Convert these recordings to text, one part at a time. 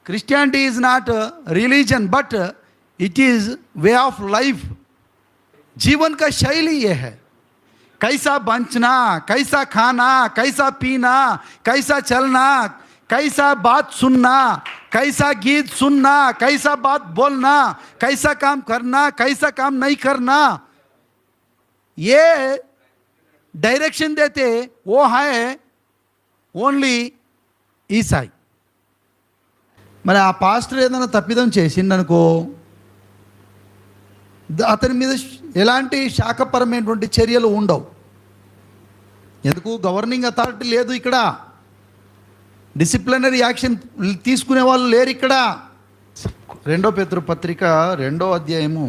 Christianity is not a religion, but it is way of life. जीवन का शैली ये है, कैसा बचना, कैसा खाना, कैसा पीना, कैसा चलना, कैसा बात सुनना, कैसा गीत सुनना, कैसा बात बोलना, कैसा काम करना, कैसा काम नहीं करना, ये डायरेक्शन देते वो है ఓన్లీ ఈసాయి. మరి ఆ పాస్టర్ ఏదైనా తప్పిదం చేసిండనుకో, అతని మీద ఎలాంటి శాఖపరమైనటువంటి చర్యలు ఉండవు. ఎందుకు? గవర్నింగ్ అథారిటీ లేదు ఇక్కడ, డిసిప్లినరీ యాక్షన్ తీసుకునే వాళ్ళు లేరు ఇక్కడ. 2 పేతురు పత్రిక 2వ అధ్యాయము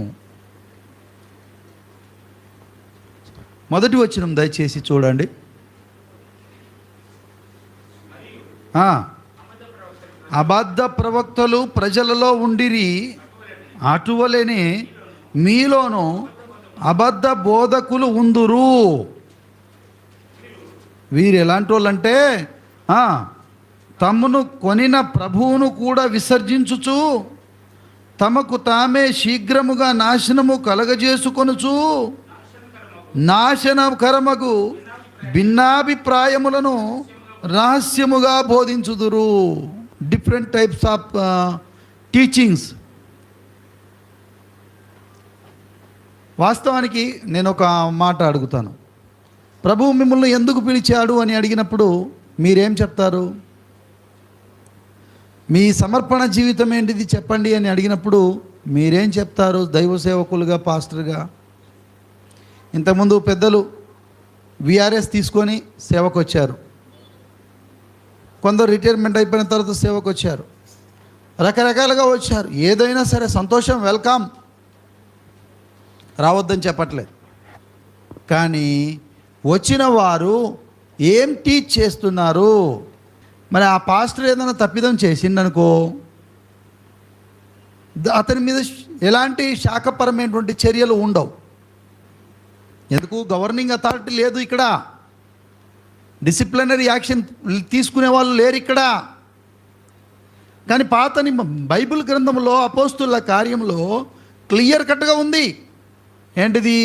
1వ వచనం దయచేసి చూడండి. అబద్ధ ప్రవక్తలు ప్రజలలో ఉండిరి, అటువలనే మీలోను అబద్ధ బోధకులు ఉందురు. వీరు ఎలాంటి వాళ్ళంటే తమను కొనిన ప్రభువును కూడా విసర్జించుచు తమకు తామే శీఘ్రముగా నాశనము కలగజేసుకొనుచు నాశనకరమగు భిన్నాభిప్రాయములను రహస్యముగా బోధించుదురు. Different types of teachings. వాస్తవానికి నేను ఒక మాట అడుగుతాను. ప్రభువు మిమ్మల్ని ఎందుకు పిలిచాడు అని అడిగినప్పుడు మీరేం చెప్తారు? మీ సమర్పణ జీవితం ఏంటిది చెప్పండి అని అడిగినప్పుడు మీరేం చెప్తారు? దైవ సేవకులుగా, పాస్టర్గా. ఇంతకుముందు పెద్దలు విఆర్ఎస్ తీసుకొని సేవకు వచ్చారు, కొందరు రిటైర్మెంట్ అయిపోయిన తర్వాత సేవకు వచ్చారు, రకరకాలుగా వచ్చారు. ఏదైనా సరే సంతోషం, వెల్కమ్, రావద్దని చెప్పట్లేదు. కానీ వచ్చిన వారు ఏం టీచ్ చేస్తున్నారు? మరి ఆ పాస్టర్ ఏదైనా తప్పిదం చేసిండనుకో, అతని మీద ఎలాంటి శాఖపరమైనటువంటి చర్యలు ఉండవు. ఎందుకు? గవర్నింగ్ అథారిటీ లేదు ఇక్కడ, డిసిప్లినరీ యాక్షన్ తీసుకునే వాళ్ళు లేరు ఇక్కడ. కానీ పాతని బైబిల్ గ్రంథంలో అపోస్తుల కార్యంలో క్లియర్ కట్గా ఉంది. ఏంటిది?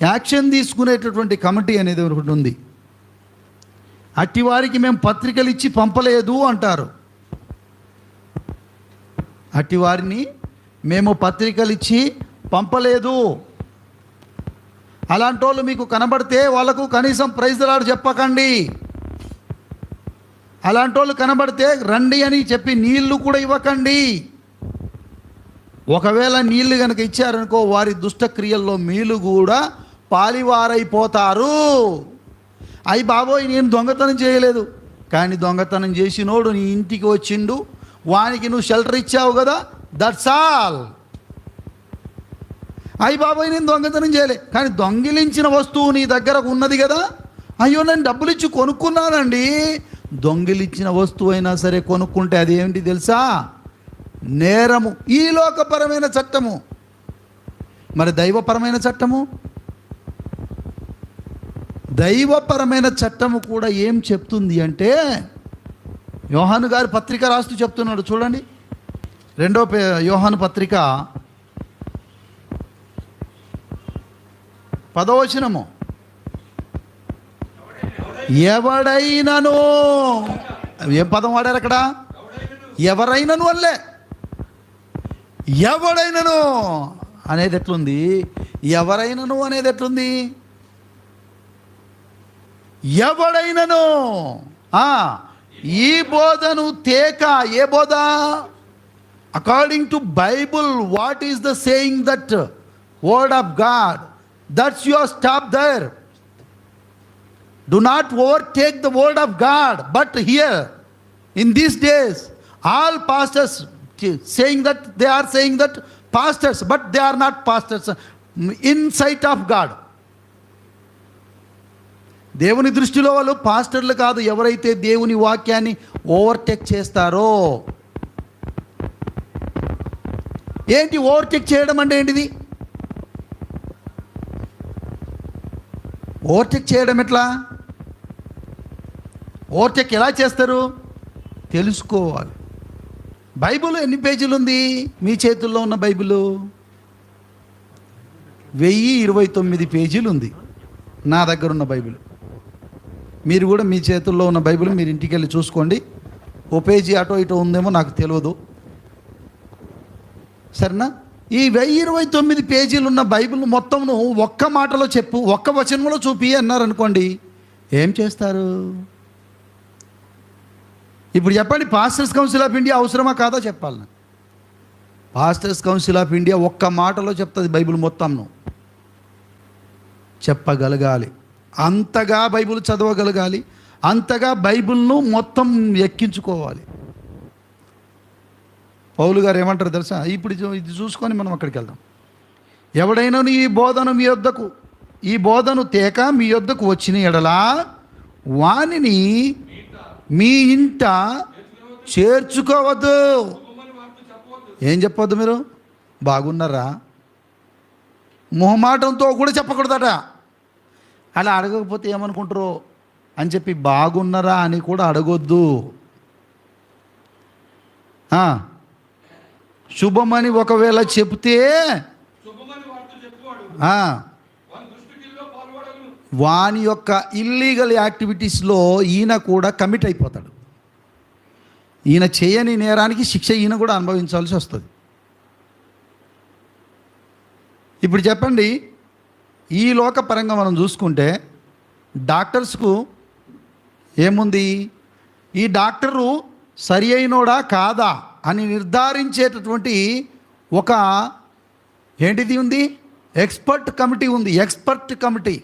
యాక్షన్ తీసుకునేటటువంటి కమిటీ అనేది ఒకటి ఉంది. అట్టి వారికి మేము పత్రికలు ఇచ్చి పంపలేదు అంటారు. అట్టి వారిని మేము పత్రికలు ఇచ్చి పంపలేదు. అలాంటి వాళ్ళు మీకు కనబడితే వాళ్ళకు కనీసం ప్రైజ్ ది లార్డ్ చెప్పకండి. అలాంటి వాళ్ళు కనబడితే రండి అని చెప్పి నీళ్లు కూడా ఇవ్వకండి. ఒకవేళ నీళ్లు కనుక ఇచ్చారనుకో, వారి దుష్టక్రియల్లో మీలు కూడా పాలివారైపోతారు. అయ్యి బాబోయ్, నేను దొంగతనం చేయలేదు, కానీ దొంగతనం చేసినోడు నీ ఇంటికి వచ్చిండు, వానికి నువ్వు షెల్టర్ ఇచ్చావు కదా, దట్స్ ఆల్. అయ్యి బాబోయ్, నేను దొంగతనం చేయలే, కానీ దొంగిలించిన వస్తువు నీ దగ్గర ఉన్నది కదా. అయ్యో, నేను డబ్బులు ఇచ్చి కొనుక్కున్నానండి. దొంగిలించిన వస్తువు అయినా సరే కొనుక్కుంటే అది ఏమిటి తెలుసా? నేరము. ఈ లోకపరమైన చట్టము. మరి దైవపరమైన చట్టము? దైవపరమైన చట్టము కూడా ఏం చెప్తుంది అంటే, యోహాను గారి పత్రిక రాస్తూ చెప్తున్నాడు చూడండి. 2వ యోహాను పత్రిక 10వ వచనము. ఎవడైనను, ఏం పదం వాడారు అక్కడ? ఎవరైనను అల్లే. ఎవడైనను అనేది ఎట్లుంది? ఎవరైనను అనేది ఎట్లుంది? ఎవడైనను. ఈ బోధను తేక. ఏ బోధ? According to Bible, what is the saying that word of God, that's your stop there. Do not overtake the word of God. But here, in these days, all pastors saying that they are saying that pastors, but they are not pastors in sight of God. దేవుని దృష్టిలో వాళ్ళు పాస్టర్లు కాదు, ఎవరైతే దేవుని వాక్యాన్ని overtake చేస్తారో. ఏంటి ఓవర్టేక్ చేయడం అంటే? ఏంటిది ఓవర్టేక్ చేయడం? ఎట్లా ఓవర్టేక్ ఎలా చేస్తారు తెలుసుకోవాలి. బైబిల్ ఎన్ని పేజీలు ఉంది మీ చేతుల్లో ఉన్న బైబిల్? 1029 పేజీలు ఉంది నా దగ్గర ఉన్న బైబిల్. మీరు కూడా మీ చేతుల్లో ఉన్న బైబిల్ మీరు ఇంటికి వెళ్ళి చూసుకోండి. ఓ పేజీ అటో ఇటో ఉందేమో నాకు తెలియదు, సరేనా? ఈ 1029 పేజీలు ఉన్న బైబిల్ మొత్తం ఒక్క మాటలో చెప్పు, ఒక్క వచనంలో చూపి అన్నారనుకోండి, ఏం చేస్తారు? ఇప్పుడు చెప్పండి, పాస్టర్స్ కౌన్సిల్ ఆఫ్ ఇండియా అవసరమా కాదా చెప్పాలి నాకు. పాస్టర్స్ కౌన్సిల్ ఆఫ్ ఇండియా ఒక్క మాటలో చెప్తుంది బైబిల్ మొత్తంను. చెప్పగలగాలి, అంతగా బైబిల్ చదవగలగాలి, అంతగా బైబిల్ను మొత్తం ఎక్కించుకోవాలి. పౌలు గారు ఏమంటారు తెలుసా? ఇప్పుడు ఇది చూసుకొని మనం అక్కడికి వెళ్దాం. ఎవడైనా ఈ బోధను తేక మీ యొద్దకు వచ్చిన ఎడలా వానిని మీ ఇంట చేర్చుకోవద్దు. ఏం చెప్పొద్దు? మీరు బాగున్నారా మొహమాటంతో కూడా చెప్పకూడదట. అలా అడగకపోతే ఏమనుకుంటారో అని చెప్పి బాగున్నారా అని కూడా అడగొద్దు. శుభమని ఒకవేళ చెప్తే వాని యొక్క ఇల్లీగల్ యాక్టివిటీస్లో ఈయన కూడా కమిట్ అయిపోతాడు. ఈయన చేయని నేరానికి శిక్ష ఈయన కూడా అనుభవించాల్సి వస్తుంది. ఇప్పుడు చెప్పండి, ఈ లోకపరంగా మనం చూసుకుంటే డాక్టర్స్కు ఏముంది? ఈ డాక్టరు సరి అయినోడా కాదా అని నిర్ధారించేటటువంటి ఒక ఏంటిది ఉంది? ఎక్స్పర్ట్ కమిటీ ఉంది. ఎక్స్పర్ట్ కమిటీ,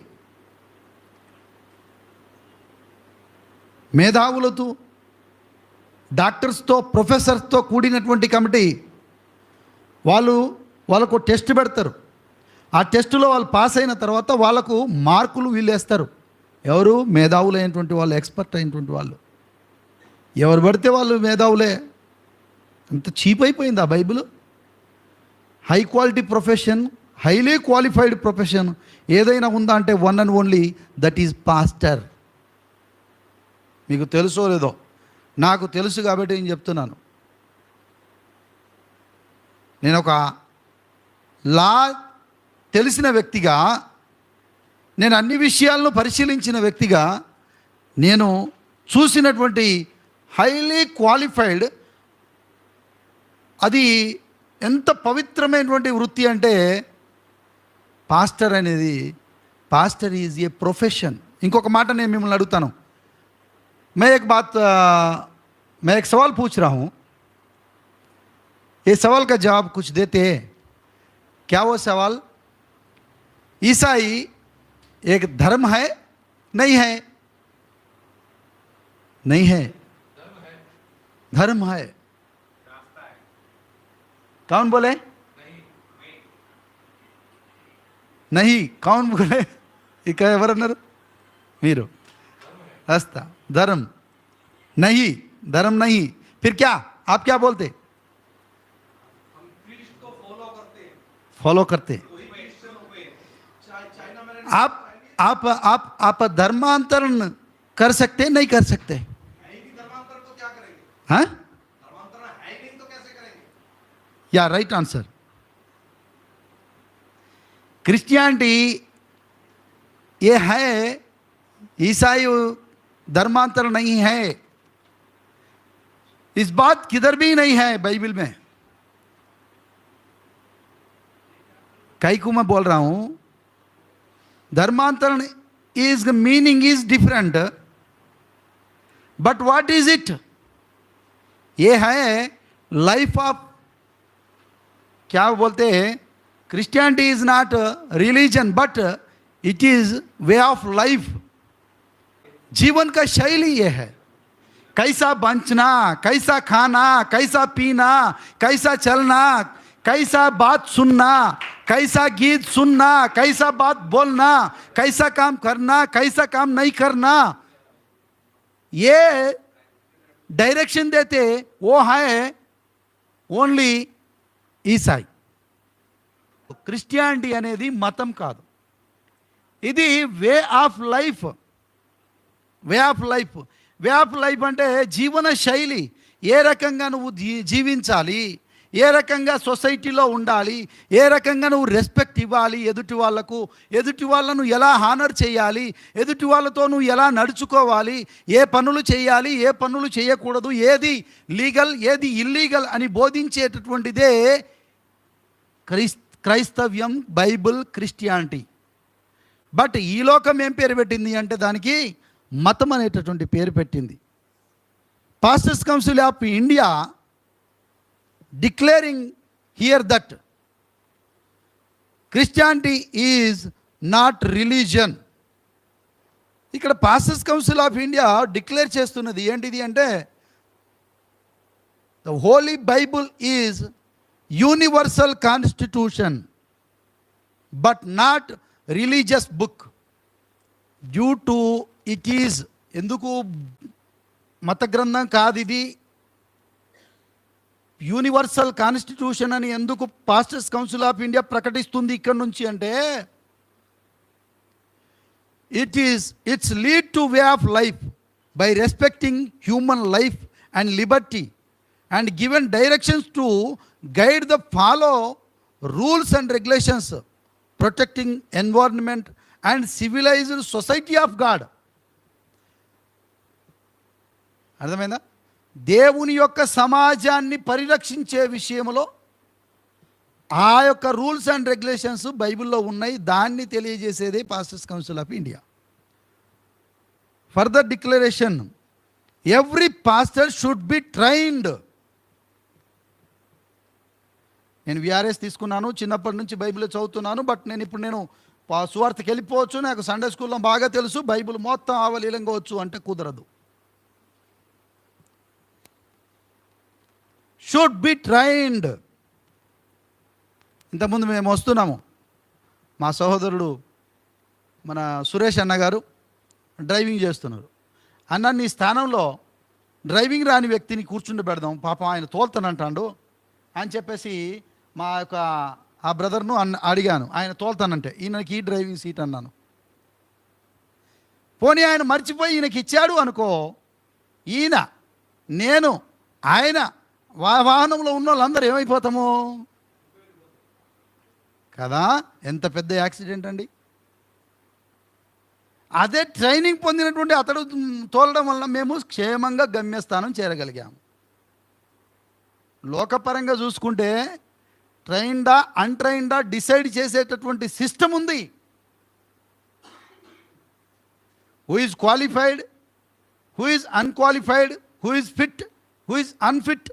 మేధావులతో, డాక్టర్స్తో, ప్రొఫెసర్స్తో కూడినటువంటి కమిటీ. వాళ్ళకు టెస్ట్ పెడతారు. ఆ టెస్టులో వాళ్ళు పాస్ అయిన తర్వాత వాళ్ళకు మార్కులు వీళ్ళు వేస్తారు. ఎవరు? మేధావులైనటువంటి వాళ్ళు, ఎక్స్పర్ట్ అయినటువంటి వాళ్ళు. ఎవరు పడితే వాళ్ళు మేధావులే. అంత చీప్ అయిపోయింది ఆ Bible. High quality profession, highly qualified profession ఏదైనా ఉందా అంటే one and only that is pastor. మీకు తెలుసో లేదో, నాకు తెలుసు కాబట్టి నేను చెప్తున్నాను. నేను ఒక లా తెలిసిన వ్యక్తిగా, నేను అన్ని విషయాలను పరిశీలించిన వ్యక్తిగా, నేను చూసినటువంటి హైలీ క్వాలిఫైడ్, అది ఎంత పవిత్రమైనటువంటి వృత్తి అంటే పాస్టర్ అనేది. Pastor is a profession. ఇంకొక మాట నేను మిమ్మల్ని అడుగుతాను. मैं एक सवाल पूछ रहा हूँ, ये सवाल का जवाब कुछ देते हैं क्या? वो सवाल, ईसाई एक धर्म है? नहीं है? नहीं है, धर्म है. कौन बोले? नहीं. कौन बोले? इक ఎవరన్నారు? మీరు. रास्ता धर्म नहीं, धर्म नहीं. फिर क्या? आप क्या बोलते? फॉलो करते. आप धर्मांतरण कर सकते नहीं कर सकते? हाँ, या राइट आंसर. क्रिश्चियनिटी ये है, ईसाई धर्मांतरण नहीं है. इस बात किधर भी नहीं है बाइबल में. कई को मैं बोल रहा हूं, धर्मांतरण is meaning is different, but what is it? ये है लाइफ ऑफ, क्या बोलते हैं, Christianity is not religion but it is way of life. जीवन का शैली ये है. कैसा बचना, कैसा खाना, कैसा पीना, कैसा चलना, कैसा बात सुनना, कैसा गीत सुनना, कैसा बात बोलना, कैसा काम करना, कैसा काम नहीं करना, ये डायरेक्शन देते वो है ఓన్లీ ఈసాయి. క్రిస్టియానిటీ అనేది మతం కాదు, ఇది వే of life. Way of life, way of life అంటే జీవన శైలి. ఏ రకంగా నువ్వు జీవించాలి, ఏ రకంగా సొసైటీలో ఉండాలి, ఏ రకంగా నువ్వు రెస్పెక్ట్ ఇవ్వాలి ఎదుటి వాళ్ళకు, ఎదుటి వాళ్ళను ఎలా హానర్ చేయాలి, ఎదుటి వాళ్ళతో నువ్వు ఎలా నడుచుకోవాలి, ఏ పనులు చేయాలి, ఏ పనులు చేయకూడదు, ఏది లీగల్ ఏది ఇల్లీగల్ అని బోధించేటటువంటిదే క్రైస్తవ్యం, బైబిల్, క్రిస్టియానిటీ. బట్ ఈ లోకం ఏం పేరు పెట్టింది అంటే దానికి మతం అనేటటువంటి పేరు పెట్టింది. Pastors council of India declaring here that Christianity is not religion. ఇక్కడ pastors council of India declare చేస్తున్నది ఏంటిది అంటే the holy Bible is universal constitution but not religious book due to it is. ఎందుకు మత గ్రంథం కాదు ఇది, యూనివర్సల్ కాన్స్టిట్యూషన్ అని ఎందుకు పాస్టర్స్ కౌన్సిల్ ఆఫ్ ఇండియా ప్రకటిస్తుంది ఇక్కడ నుంచి అంటే it's lead to way of life by respecting human life and liberty and given directions to guide the follow rules and regulations protecting environment and civilised society of God. అర్థమైందా? దేవుని యొక్క సమాజాన్ని పరిరక్షించే విషయంలో ఆ యొక్క రూల్స్ అండ్ రెగ్యులేషన్స్ బైబిల్లో ఉన్నాయి. దాన్ని తెలియజేసేదే pastors council of India. Further declaration, every pastor should be trained. నేను విఆర్ఎస్ తీసుకున్నాను, చిన్నప్పటి నుంచి బైబిల్ చదువుతున్నాను. బట్ నేను సువార్తకి వెళ్ళిపోవచ్చు, నాకు సండే స్కూల్లో బాగా తెలుసు, బైబిల్ మొత్తం ఆవలీలంగా వచ్చు అంటే కుదరదు. Should be trained. ఇంతకుముందు మేము వస్తున్నాము, మా సహోదరుడు మన సురేష్ అన్న గారు డ్రైవింగ్ చేస్తున్నారు. అన్న నీ స్థానంలో డ్రైవింగ్ రాని వ్యక్తిని కూర్చుండి పెడదాం, పాపం ఆయన తోలుతానంటాడు అని చెప్పేసి మా యొక్క ఆ బ్రదర్ను అడిగాను. ఆయన తోలుతానంటే ఈయనకి ఈ డ్రైవింగ్ సీట్ అన్నాను. పోనీ ఆయన మర్చిపోయి ఈయనకి ఇచ్చాడు అనుకో, ఈయన నేను ఆయన వాహనంలో ఉన్న వాళ్ళందరూ ఏమైపోతాము కదా? ఎంత పెద్ద యాక్సిడెంట్ అండి. అదే ట్రైనింగ్ పొందినటువంటి అతడు తోలడం వల్ల మేము క్షేమంగా గమ్యస్థానం చేరగలిగాము. లోకపరంగా చూసుకుంటే ట్రైన్డా అన్ట్రైన్డా డిసైడ్ చేసేటటువంటి సిస్టమ్ ఉంది. Who is qualified, who is unqualified, who is fit, who is unfit.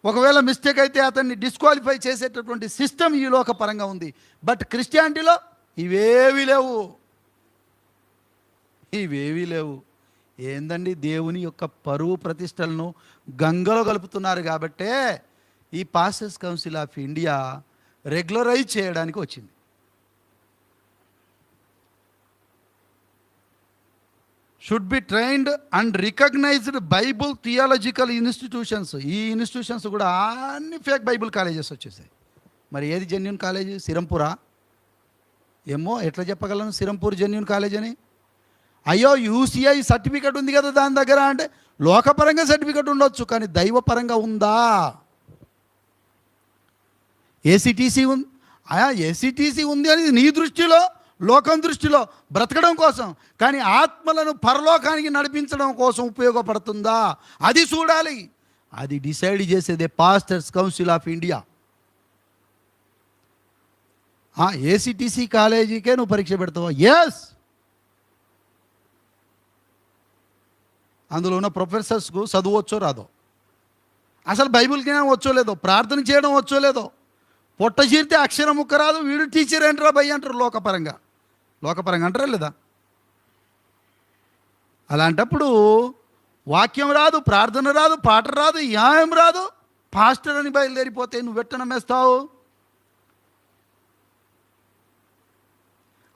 ఒకవేళ మిస్టేక్ అయితే అతన్ని డిస్క్వాలిఫై చేసేటటువంటి సిస్టమ్ ఈ లోకపరంగా ఉంది. బట్ క్రిస్టియానిటీలో ఇవేవి లేవు. ఏందండి, దేవుని యొక్క పరువు ప్రతిష్టలను గంగలో కలుపుతున్నారు. కాబట్టే ఈ pastors council of India regularise చేయడానికి వచ్చింది. Should be trained and recognised Bible theological institutions. ఈ ఇన్స్టిట్యూషన్స్ కూడా అన్ని ఫేక్ బైబుల్ కాలేజెస్ వచ్చేసాయి. మరి ఏది జెన్యూన్ కాలేజీ? సిరంపూరా? ఏమో ఎట్లా చెప్పగలను సిరంపూర్ జెన్యూన్ కాలేజ్ అని? అయ్యో యూసీఐ సర్టిఫికెట్ ఉంది కదా దాని దగ్గర అంటే, లోకపరంగా సర్టిఫికెట్ ఉండొచ్చు కానీ దైవపరంగా ఉందా? ఏసీటీసీ ఉంది, ఏసీటీసీ ఉంది అనేది నీ దృష్టిలో, లోకం దృష్టిలో బ్రతకడం కోసం, కానీ ఆత్మలను పరలోకానికి నడిపించడం కోసం ఉపయోగపడుతుందా అది చూడాలి. అది డిసైడ్ చేసేదే pastors council of India. ACTC కాలేజీకే నువ్వు పరీక్ష పెడతావా? ఎస్. అందులో ఉన్న ప్రొఫెసర్స్కు చదువు వచ్చో రాదో, అసలు బైబిల్ జ్ఞానం వచ్చో లేదో, ప్రార్థన చేయడం వచ్చో లేదో, పొట్ట చీరితే అక్షరం ముక్క రాదు, వీడు టీచర్ ఏంటరా భయ్య అంటారు. లోకపరంగా అంటారా లేదా? అలాంటప్పుడు వాక్యం రాదు, ప్రార్థన రాదు, పాట రాదు, ఏం రాదు, పాస్టర్ అని బయలుదేరిపోతే నువ్వు వెట్ట నమ్మేస్తావు.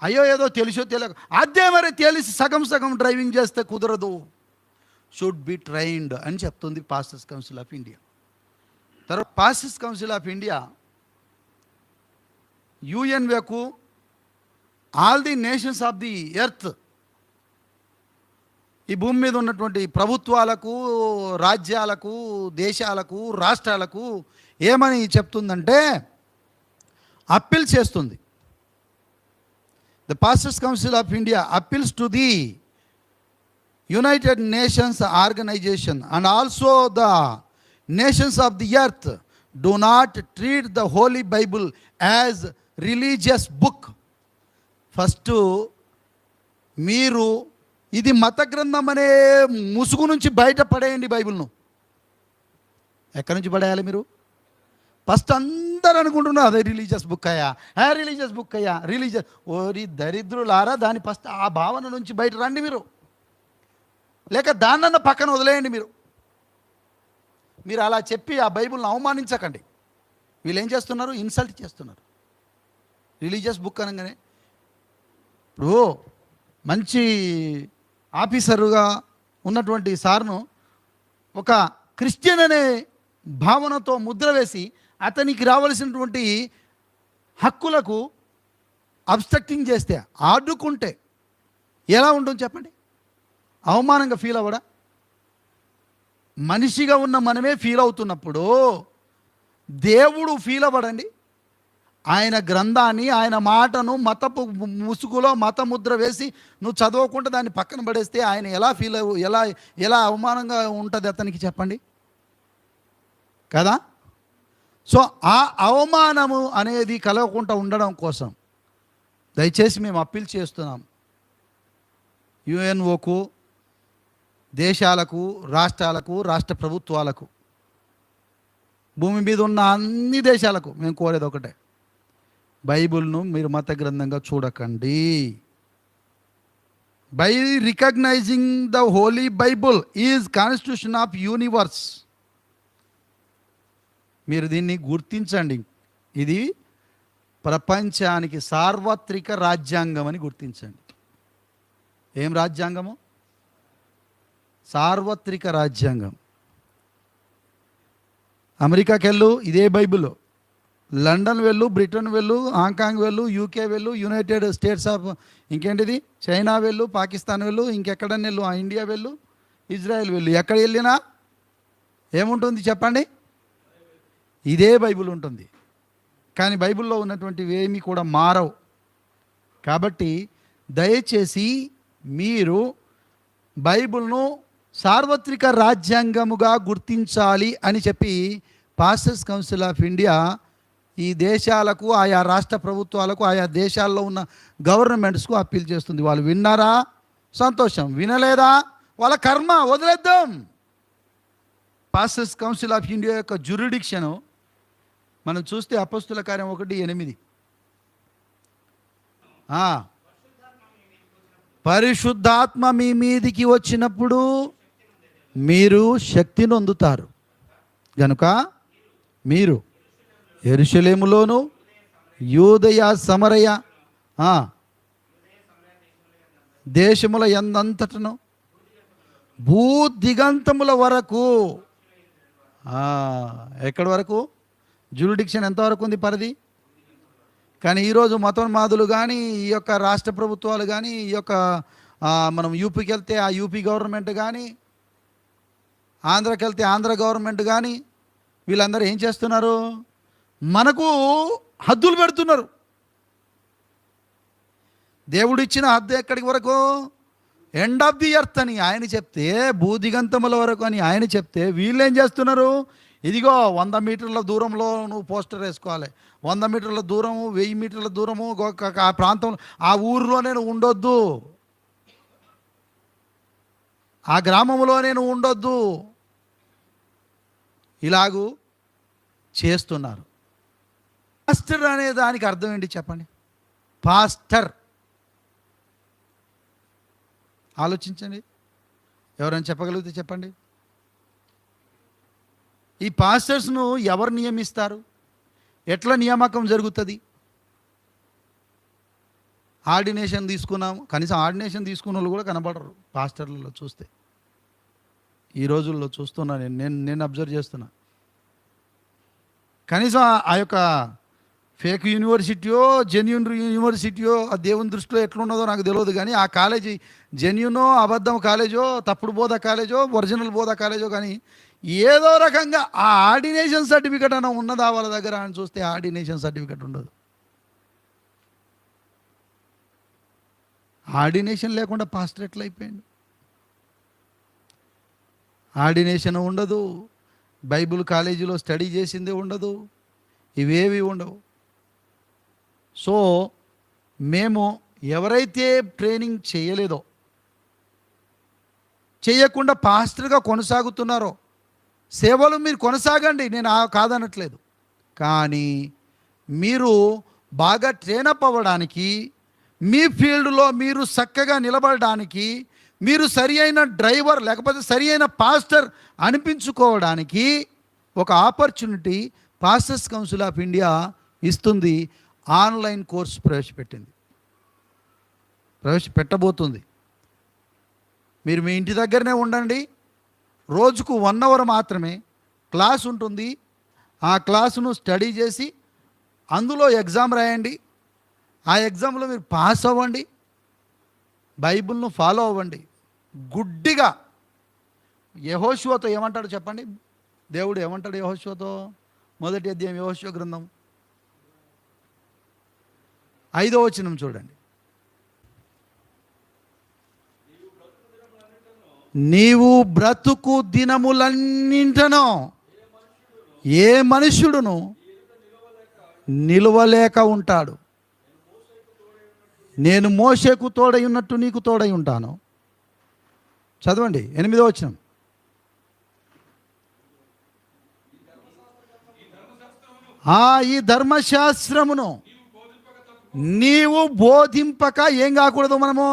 అయ్యో ఏదో తెలుసో తెలియక అదే మరి తెలిసి సగం డ్రైవింగ్ చేస్తే కుదరదు. షుడ్ బి ట్రైన్డ్ అని చెప్తుంది పాస్టర్స్ కౌన్సిల్ ఆఫ్ ఇండియా. తర్వాత పాస్టర్స్ కౌన్సిల్ ఆఫ్ ఇండియా యుఎన్ఓకు all the nations of the earth ఈ భూమి మీద ఉన్నటువంటి ప్రభుత్వాలకు, రాజ్యాలకు, దేశాలకు, రాష్ట్రాలకు ఏమని చెప్తుందంటే అప్పీల్ చేస్తుంది. The pastors council of India appeals to the United Nations Organisation and also the nations of the earth do not treat the holy bible as religious book. First మీరు ఇది మత గ్రంథం అనే ముసుగు నుంచి బయటపడేయండి. బైబిల్ను ఎక్కడి నుంచి పడేయాలి మీరు? ఫస్ట్ అందరూ అనుకుంటున్నారు అదే రిలీజియస్ బుక్ అయ్యా, రిలీజియస్ బుక్ అయ్యా, రిలీజియస్. ఓరి దరిద్రులారా, దాని ఫస్ట్ ఆ భావన నుంచి బయట రండి మీరు, లేక దాన్నన్న పక్కన వదిలేయండి మీరు. మీరు అలా చెప్పి ఆ బైబిల్ని అవమానించకండి. వీళ్ళు ఏం చేస్తున్నారు? ఇన్సల్ట్ చేస్తున్నారు. రిలీజియస్ బుక్ అనగానే ఇప్పుడు మంచి ఆఫీసరుగా ఉన్నటువంటి సార్ను ఒక క్రిస్టియన్ అనే భావనతో ముద్ర వేసి అతనికి రావాల్సినటువంటి హక్కులకు అబ్స్ట్రక్టింగ్ చేస్తే, ఆడుకుంటే ఎలా ఉంటుంది చెప్పండి? అవమానంగా ఫీల్ అవ్వడా? మనిషిగా ఉన్న మనమే ఫీల్ అవుతున్నప్పుడు దేవుడు ఫీల్ అవ్వడండి? ఆయన గ్రంథాన్ని, ఆయన మాటను మతపు ముసుగులో మత ముద్ర వేసి నువ్వు చదవకుండా దాన్ని పక్కన పడేస్తే ఆయన ఎలా ఫీల్ ఎలా అవమానంగా ఉంటుంది అతనికి చెప్పండి కదా? సో ఆ అవమానము అనేది కలగకుండా ఉండడం కోసం దయచేసి మేము అప్పీల్ చేస్తున్నాం యుఎన్ఓకు, దేశాలకు, రాష్ట్రాలకు, రాష్ట్ర ప్రభుత్వాలకు, భూమి మీద ఉన్న అన్ని దేశాలకు మేము కోరేది ఒకటే: బైబిల్ను మీరు మత గ్రంథంగా చూడకండి. By recognising the holy Bible is constitution of universe. మీరు దీన్ని గుర్తించండి. ఇది ప్రపంచానికి సార్వత్రిక రాజ్యాంగం అని గుర్తించండి. ఏం రాజ్యాంగము? సార్వత్రిక రాజ్యాంగం. అమెరికాకి వెళ్ళు, ఇదే బైబిల్. లండన్ వెళ్ళు, బ్రిటన్ వెళ్ళు, హాంకాంగ్ వెళ్ళు, యూకే వెళ్ళు, యునైటెడ్ స్టేట్స్ ఆఫ్ ఇంకేంటిది చైనా వెళ్ళు, పాకిస్తాన్ వెళ్ళు, ఇంకెక్కడన్నా వెళ్ళు, ఇండియా వెళ్ళు, ఇజ్రాయెల్ వెళ్ళు, ఎక్కడ వెళ్ళినా ఏముంటుంది చెప్పండి? ఇదే బైబిల్ ఉంటుంది. కానీ బైబిల్లో ఉన్నటువంటివి ఏమీ కూడా మారవు. కాబట్టి దయచేసి మీరు బైబిల్ను సార్వత్రిక రాజ్యాంగముగా గుర్తించాలి అని చెప్పి పాస్టర్స్ కౌన్సిల్ ఆఫ్ ఇండియా ఈ దేశాలకు, ఆయా రాష్ట్ర ప్రభుత్వాలకు, ఆయా దేశాల్లో ఉన్న గవర్నమెంట్స్కు అప్పీల్ చేస్తుంది. వాళ్ళు విన్నారా? సంతోషం. వినలేదా? వాళ్ళ కర్మ, వదిలేద్దాం. పాస్టర్స్ కౌన్సిల్ ఆఫ్ ఇండియా యొక్క జ్యూరిడిక్షను మనం చూస్తే అపొస్తలుల కార్యం 1:8 పరిశుద్ధాత్మ మీ మీదికి వచ్చినప్పుడు మీరు శక్తి నొందుతారు గనుక మీరు యెరూషలేములోను, యూదయ, సమరయ దేశముల యందంతటను భూదిగంతముల వరకు. ఎక్కడి వరకు? జ్యూరిడిక్షన్ ఎంతవరకు ఉంది పరిధి? కానీ ఈరోజు మతోన్మాదులు కానీ, ఈ యొక్క రాష్ట్ర ప్రభుత్వాలు కానీ, ఈ యొక్క మనం యూపీకి వెళ్తే ఆ యూపీ గవర్నమెంట్ కానీ, ఆంధ్రాకి వెళ్తే ఆంధ్ర గవర్నమెంట్ కానీ, వీళ్ళందరూ ఏం చేస్తున్నారు? మనకు హద్దులు పెడుతున్నారు. దేవుడు ఇచ్చిన హద్దు ఎక్కడికి వరకు? ఎండ్ ఆఫ్ ది ఎర్త్ అని ఆయన చెప్తే, భూదిగంతముల వరకు అని ఆయన చెప్తే, వీళ్ళు ఏం చేస్తున్నారు? ఇదిగో 100 మీటర్ల దూరంలో నువ్వు పోస్టర్ వేసుకోవాలి, 100 మీటర్ల దూరము, 1000 మీటర్ల దూరము, ఆ ప్రాంతంలో, ఆ ఊరిలోనే నువ్వు ఉండొద్దు, ఆ గ్రామంలోనే నువ్వు ఉండొద్దు, ఇలాగూ చేస్తున్నారు. పాస్టర్ అనే దానికి అర్థం ఏంటి చెప్పండి? పాస్టర్, ఆలోచించండి. ఎవరైనా చెప్పగలిగితే చెప్పండి. ఈ పాస్టర్స్ను ఎవరు నియమిస్తారు? ఎట్లా నియామకం జరుగుతుంది? ఆర్డినేషన్ తీసుకున్నాము, కనీసం ఆర్డినేషన్ తీసుకున్న వాళ్ళు కూడా కనబడరు పాస్టర్లలో చూస్తే. ఈ రోజుల్లో చూస్తున్నా, నేను అబ్జర్వ్ చేస్తున్నా. కనీసం ఆ యొక్క ఫేక్ యూనివర్సిటీయో జెన్యున్ యూనివర్సిటీయో ఆ దేవుని దృష్టిలో ఎట్లున్నదో నాకు తెలియదు, కానీ ఆ కాలేజీ జెన్యునో అబద్ధం కాలేజో, తప్పుడు బోధ కాలేజో, ఒరిజినల్ బోధ కాలేజో, కానీ ఏదో రకంగా ఆ ఆర్డినేషన్ సర్టిఫికెట్ అన్న ఉన్నదా వాళ్ళ దగ్గర అని చూస్తే ఆర్డినేషన్ సర్టిఫికెట్ ఉండదు. ఆర్డినేషన్ లేకుండా పాస్టర్ ఎట్లా అయిపోయాడు? ఆర్డినేషన్ ఉండదు, బైబిల్ కాలేజీలో స్టడీ చేసిందే ఉండదు, ఇవేవి ఉండవు. సో మేము ఎవరైతే ట్రైనింగ్ చేయలేదో, చేయకుండా పాస్టర్గా కొనసాగుతున్నారో, సేవలు మీరు కొనసాగండి, నేను కాదనట్లేదు. కానీ మీరు బాగా ట్రైనప్ అవ్వడానికి, మీ ఫీల్డ్లో మీరు చక్కగా నిలబడడానికి, మీరు సరి అయిన డ్రైవర్ లేకపోతే సరి అయిన పాస్టర్ అనిపించుకోవడానికి ఒక opportunity pastors council of India ఇస్తుంది. ఆన్లైన్ కోర్స్ ప్రవేశపెట్టబోతుంది. మీరు మీ ఇంటి దగ్గరనే ఉండండి, రోజుకు 1 అవర్ మాత్రమే క్లాస్ ఉంటుంది. ఆ క్లాసును స్టడీ చేసి అందులో ఎగ్జామ్ రాయండి. ఆ ఎగ్జామ్లో మీరు పాస్ అవ్వండి, బైబిల్ను ఫాలో అవ్వండి. గుడ్డిగా యెహోషువతో ఏమంటాడు చెప్పండి? దేవుడు ఏమంటాడు యెహోషువతో? మొదటి అధ్యాయం యెహోషువ గ్రంథం 5వ వచనం చూడండి. నీవు బ్రతుకు దినములన్నింటనో ఏ మనుష్యుడును నిలువలేక ఉంటాడు. నేను మోషేకు తోడై ఉన్నట్టు నీకు తోడై ఉంటాను. చదవండి 8వ వచనం. ఈ ధర్మశాస్త్రమును నీవు బోధింపక ఏం కాకూడదు? మనము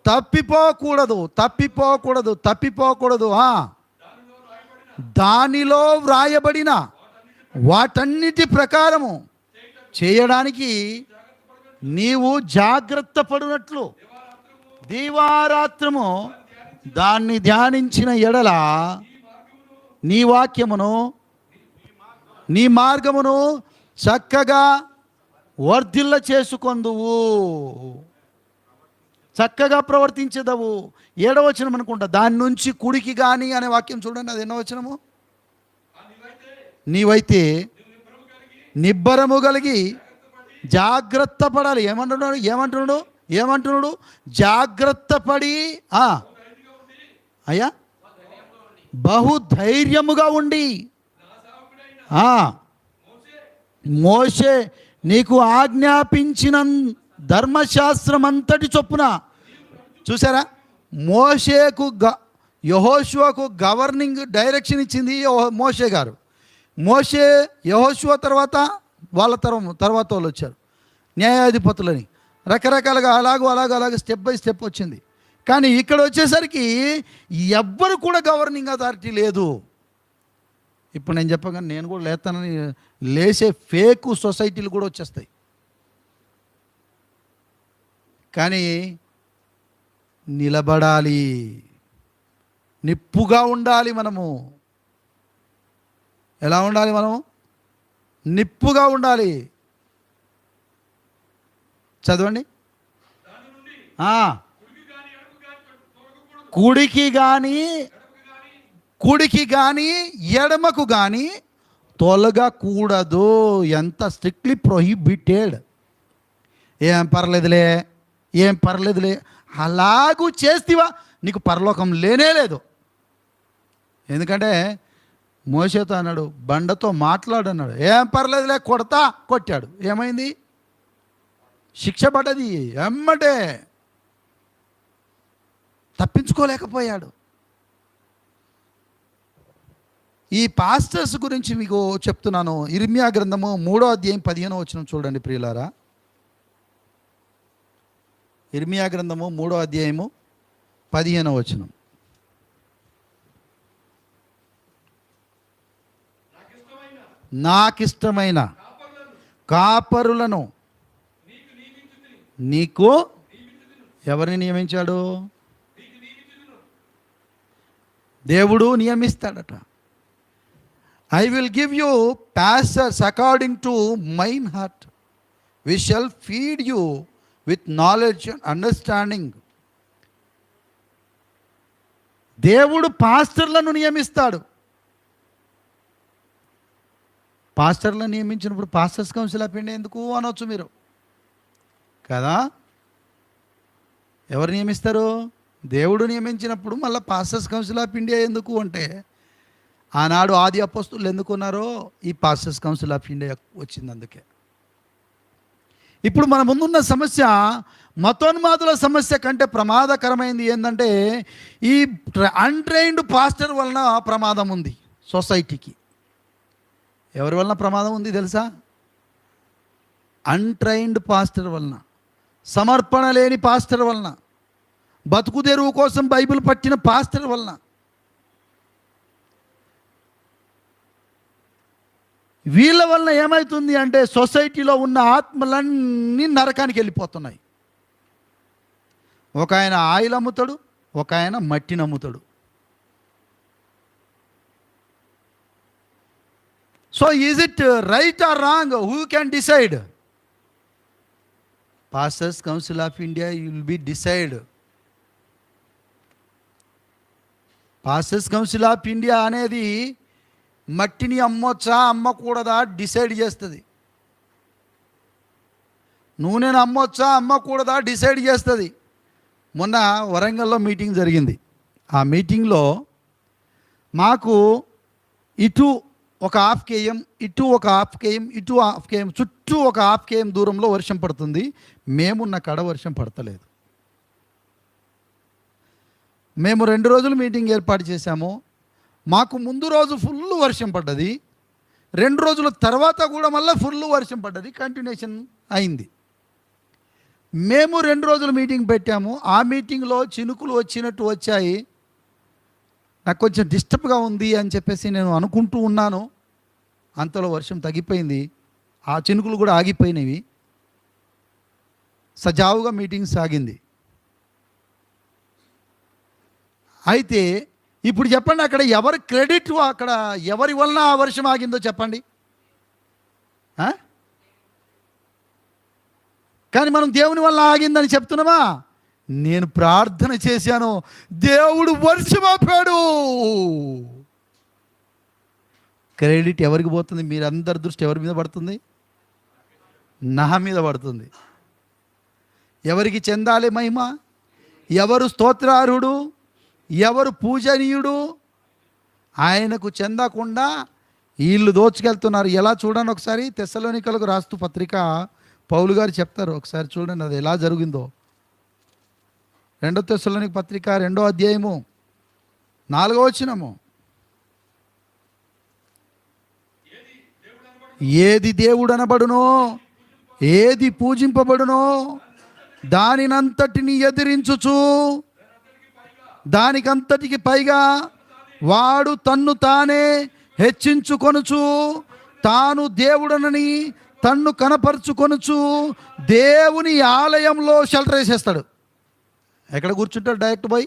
తప్పిపోకూడదు. దానిలో వ్రాయబడిన వాటన్నిటి ప్రకారము చేయడానికి నీవు జాగ్రత్త పడినట్లు దివారాత్రము దాన్ని ధ్యానించిన ఎడల నీ వాక్యమును నీ మార్గమును చక్కగా వర్ధిల్ల చేసుకొందువు, చక్కగా ప్రవర్తించదవు. 7వ వచనం అనుకుంటా. దాని నుంచి కుడికి కానీ అనే వాక్యం చూడండి, అది ఎన్నో వచనము? నీవైతే నిబ్బరము కలిగి జాగ్రత్త పడాలి. ఏమంటున్నాడు? జాగ్రత్త పడి అయ్యా బహుధైర్యముగా ఉండి మోషే నీకు ఆజ్ఞాపించిన ధర్మశాస్త్రం అంతటి చొప్పున. చూసారా? యెహోషువకు గవర్నింగ్ డైరెక్షన్ ఇచ్చింది మోషే గారు. యెహోషువ తర్వాత వాళ్ళ తర్వాత వాళ్ళు వచ్చారు న్యాయాధిపతులని. రకరకాలుగా అలాగ స్టెప్ బై స్టెప్ వచ్చింది. కానీ ఇక్కడ వచ్చేసరికి ఎవ్వరు కూడా గవర్నింగ్ అథారిటీ లేదు. ఇప్పుడు నేను చెప్పగానే నేను కూడా లేస్తానని లేసే ఫేక్ సొసైటీలు కూడా వచ్చేస్తాయి. కానీ నిలబడాలి, నిప్పుగా ఉండాలి. మనము ఎలా ఉండాలి? మనము నిప్పుగా ఉండాలి. చదవండి. కుడికి కానీ ఎడమకు కానీ తొలగకూడదు. ఎంత స్ట్రిక్ట్లీ ప్రొహిబిటెడ్. ఏం పర్లేదులే అలాగూ చేస్తేవా నీకు పరలోకం లేనే లేదు. ఎందుకంటే మోషేతో అన్నాడు, బండతో మాట్లాడన్నాడు. ఏం పర్లేదులే కొట్టాడు. ఏమైంది? శిక్ష పడ్డది. ఎమ్మటే తప్పించుకోలేకపోయాడు. ఈ పాస్టర్స్ గురించి మీకు చెప్తున్నాను. ఇర్మియా గ్రంథము 3వ అధ్యాయం 15వ వచనం చూడండి ప్రియులారా. ఇర్మియా గ్రంథము 3వ అధ్యాయము 15వ వచనం. నాకిష్టమైన కాపరులను నీకు ఎవరిని నియమించాడు? దేవుడు నియమిస్తాడట. I will give you pastors according to mine heart. We shall feed you with knowledge and understanding. దేవుడు పాస్టర్లను నియమిస్తాడు. పాస్టర్లను నియమించినప్పుడు పాస్టర్స్ కౌన్సిల్ ఆఫ్ ఇండియా ఎందుకు అనవచ్చు మీరు కదా. ఎవరు నియమిస్తారు? దేవుడు నియమించినప్పుడు మళ్ళీ పాస్టర్స్ కౌన్సిల్ ఆఫ్ ఇండియా ఎందుకు అంటే, ఆనాడు ఆది అపోస్తులు ఎందుకున్నారో ఈ పాస్టర్స్ కౌన్సిల్ ఆఫ్ ఇండియా వచ్చింది అందుకే. ఇప్పుడు మన ముందున్న సమస్య మతోన్మాదుల సమస్య కంటే ప్రమాదకరమైంది ఏంటంటే, ఈ అన్ట్రైన్డ్ పాస్టర్ వలన ప్రమాదం ఉంది సొసైటీకి. ఎవరి వలన ప్రమాదం ఉంది తెలుసా? అన్ట్రైన్డ్ పాస్టర్ వలన, సమర్పణ లేని పాస్టర్ వలన, బతుకు తెరువు కోసం బైబిల్ పట్టిన పాస్టర్ వలన. వీళ్ళ వలన ఏమవుతుంది అంటే, సొసైటీలో ఉన్న ఆత్మలన్నీ నరకానికి వెళ్ళిపోతున్నాయి. ఒక ఆయన ఆయిల్ అమ్ముతాడు, ఒక ఆయన మట్టిని అమ్ముతాడు. So is it right are wrong? Who can decide? Pastors council of India will be decide. Pastors council of India అనేది మట్టిని అమ్మొచ్చా అమ్మకూడదా డిసైడ్ చేస్తుంది. నూనెను అమ్మొచ్చా అమ్మకూడదా డిసైడ్ చేస్తుంది. మొన్న వరంగల్లో మీటింగ్ జరిగింది. ఆ మీటింగ్లో మాకు ఇటు ఒక హాఫ్ కేఎం, ఇటు ఒక హాఫ్ కేఎం, ఇటు హాఫ్ కేఎం, చుట్టూ ఒక హాఫ్ కేఎం దూరంలో వర్షం పడుతుంది. మేమున్న కాడ వర్షం పడతలేదు. మేము 2 రోజులు మీటింగ్ ఏర్పాటు చేశాము. మాకు ముందు రోజు ఫుల్ వర్షం పడ్డది, 2 రోజుల తర్వాత కూడా మళ్ళీ ఫుల్ వర్షం పడ్డది, కంటిన్యూషన్ అయింది. మేము 2 రోజులు మీటింగ్ పెట్టాము. ఆ మీటింగ్లో చినుకులు వచ్చినట్టు వచ్చాయి. నాకు కొంచెం డిస్టర్బ్గా ఉంది అని చెప్పేసి నేను అనుకుంటూ ఉన్నాను. అంతలో వర్షం తగ్గిపోయింది, ఆ చినుకులు కూడా ఆగిపోయినవి. సజావుగా మీటింగ్ సాగింది. అయితే ఇప్పుడు చెప్పండి, అక్కడ ఎవరి క్రెడిట్, అక్కడ ఎవరి వలన ఆ వర్షం ఆగిందో చెప్పండి. కానీ మనం దేవుని వల్ల ఆగిందని చెప్తున్నామా? నేను ప్రార్థన చేశాను, దేవుడు వర్షం ఆపాడు. క్రెడిట్ ఎవరికి పోతుంది? మీరందరి దృష్టి ఎవరి మీద పడుతుంది? నా మీద పడుతుంది. ఎవరికి చెందాలి మహిమ? ఎవరు స్తోత్రార్హుడు? ఎవరు పూజనీయుడు? ఆయనకు చెందకుండా వీళ్ళు దోచుకెళ్తున్నారు. ఎలా చూడండి ఒకసారి. తెస్సలోనికలకు రాస్తూ పత్రిక పౌలు గారు చెప్తారు, ఒకసారి చూడండి అది ఎలా జరిగిందో. 2 తెస్సలోనిక పత్రిక 2వ అధ్యాయము 4వ వచనము. ఏది దేవుడు అనబడునో, ఏది పూజింపబడునో దానినంతటిని ఎదిరించుచు, దానికంతటికి పైగా వాడు తన్ను తానే హెచ్చించుకొనుచు, తాను దేవుడనని తన్ను కనపరుచుకొనుచు దేవుని ఆలయంలో షెల్టర్ వేసేస్తాడు. ఎక్కడ కూర్చుంటాడు? డైరెక్ట్ పోయి.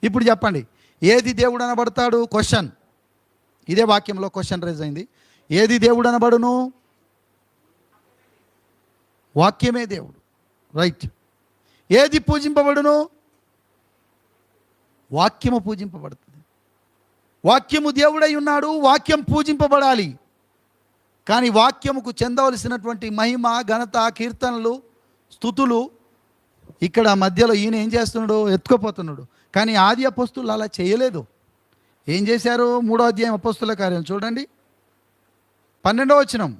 ఇప్పుడు చెప్పండి, ఏది దేవుడు అనబడతాడు? క్వశ్చన్. ఇదే వాక్యంలో క్వశ్చన్ రైజ్ అయింది. ఏది దేవుడు అనబడును? వాక్యమే దేవుడు, రైట్. ఏది పూజింపబడును? వాక్యము పూజింపబడుతుంది. వాక్యము దేవుడై ఉన్నాడు, వాక్యం పూజింపబడాలి. కానీ వాక్యముకు చెందవలసినటువంటి మహిమ, ఘనత, కీర్తనలు, స్తుతులు ఇక్కడ మధ్యలో ఈయన ఏం చేస్తున్నాడు? ఎత్తుకుపోతున్నాడు. కానీ ఆది అపోస్తులు అలా చేయలేదు. ఏం చేశారు? 3వ అధ్యాయం అపోస్తుల కార్యం చూడండి, 12వ వచనం.